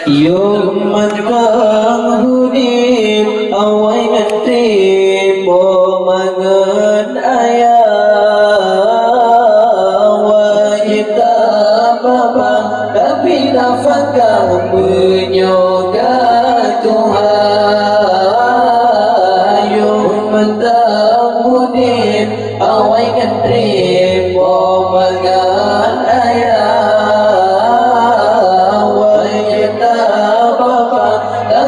Yung magkang hunit away ngantri po mangan wajib tak apa tapi nafkah menyoga Tuhan yung magkang hunit away ngantri po mangan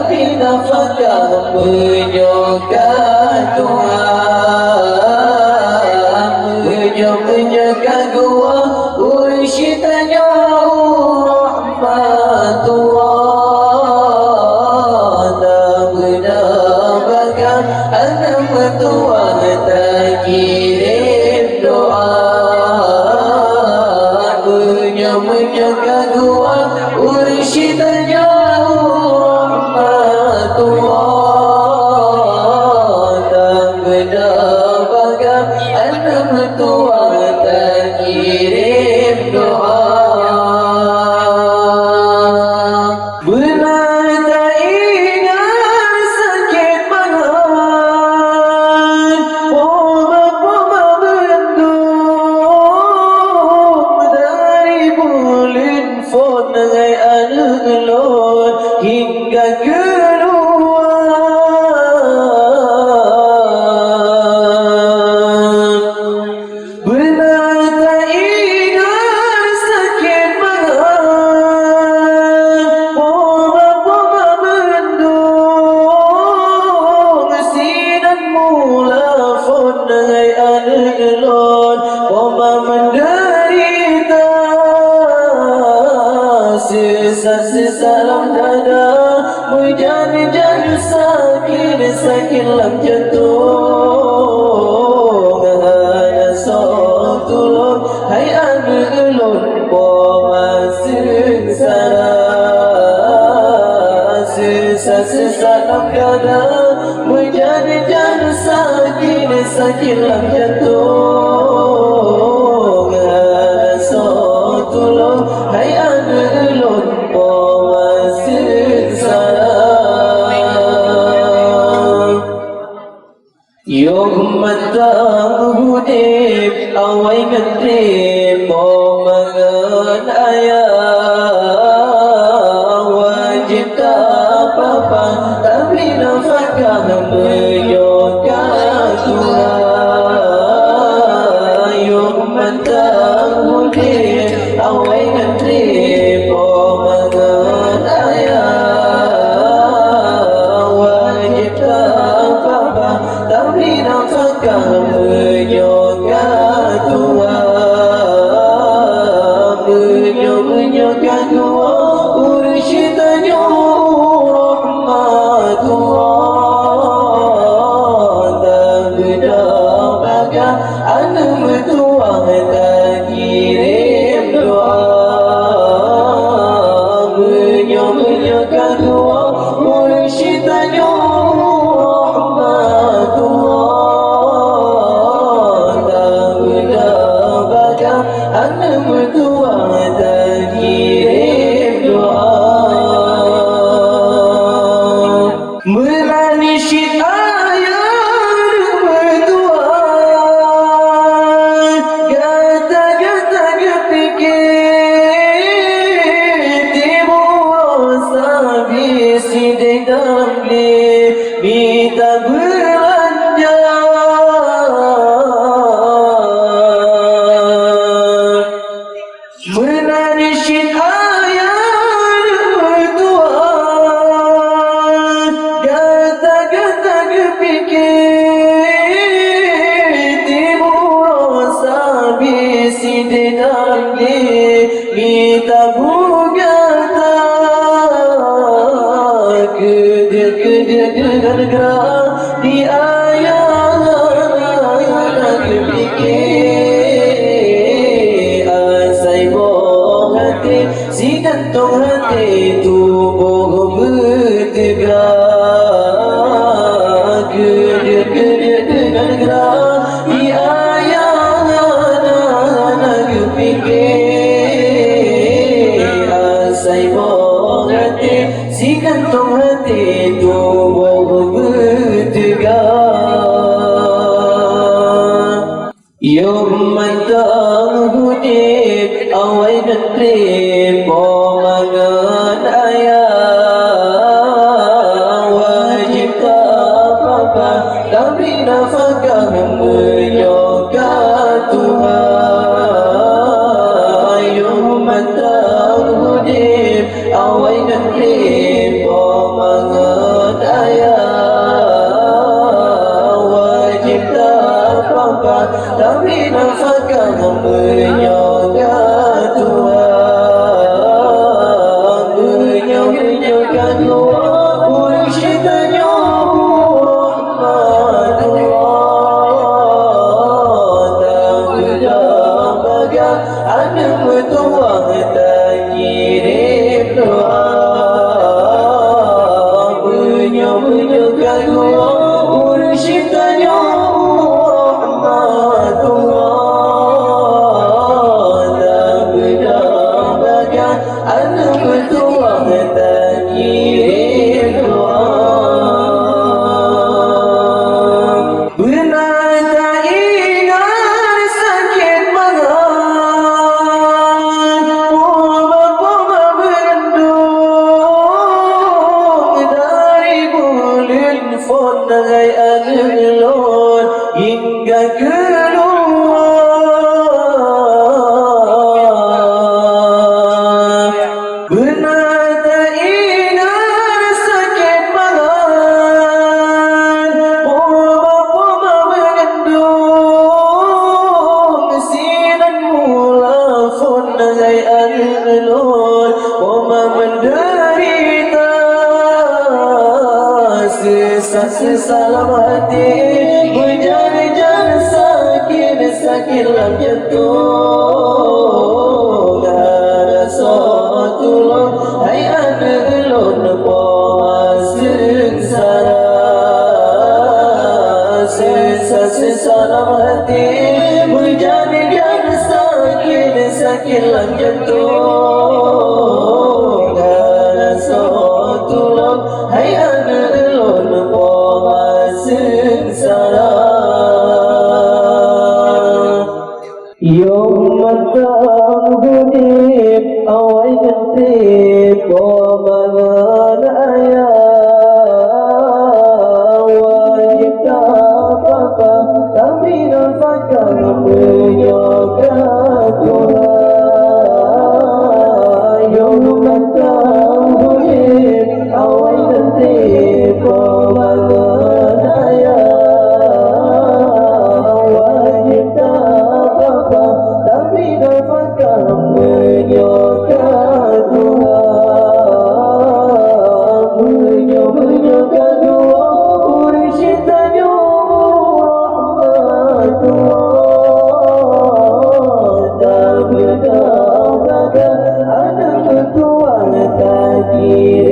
tapi nafkah menyoga Tuhan menyoga gua ursyitanya rahmatullah tak mendapatkan anak mertua tak kirim doa menyoga gua ursyitanya hingga keluar benar tak ingat sakit malam poma mendung sinan mula fon dengan adelon poma menderita sisa dalam dada menjadi sakit lam jantung ada sotulun hai adelon poma sengsara sisa dalam dada menjadi sakit lam jantung ada sotulun hai adelon poma sengsara yung matang hudip away ngantri mo mangan wajib tak apa tapi nafkah menyoga Tuhan yung matang hudip away ngantri mo mangan wajib tak apa tapi nafkah menyoga Tuhan menyoga Tuhan ursyitanya rahmatullah tak mendapatkan anak mertua tak kirim doa menyoga Tuhan ursyitanya anak mertua tak kirim doa melanisik ayah mertua gata kepikir timur sabis di dalam minta belanja menanisik ayah mertua gata kepikir timur sabis di dalam minta bugata kedek di ayah kepikir asai boh hati si gantung hati tubuh bertegak kedek di ayah kepikir asai boh hati si gantung hati tubuh bertegar. Yom mantang hudip awai dan trip pomangan ayah wajib tak apa tapi nafkah menyoka Tuhan. Yom mantang hudip awai dan trip pomangan ayah wajib tak apa tapi nafkah menyoka Tuhan. Menyoka Tuhan ursyidnya Muhammadullah. Tak berdampak bagai anak bertuang tak kirim doa. Menyoka Tuhan ursyidnya hingga keluar. Benar tak ingat sakit banget, poma mengandung sinan mula fon nagai alun, poma menderita sesalam hati berjari-jari sakit lam jantung. Ada sotulung hai adelon poma sengsara sesalam hati berjari-jari sakit lam jantung. Ada sotulung hai adelon poma sengsara. Yom matang hudip awai gantip pomangan ayah wajib tak apa tapi nafkah menyoka Tuhan. Yom matang hudip awai gantip pomangan ayah wajib tak apa tapi nafkah menyoka Tuhan. Menyoka Tuhan ursyidnya Muhammadullah. Tak berdampak anak bertuang tak kira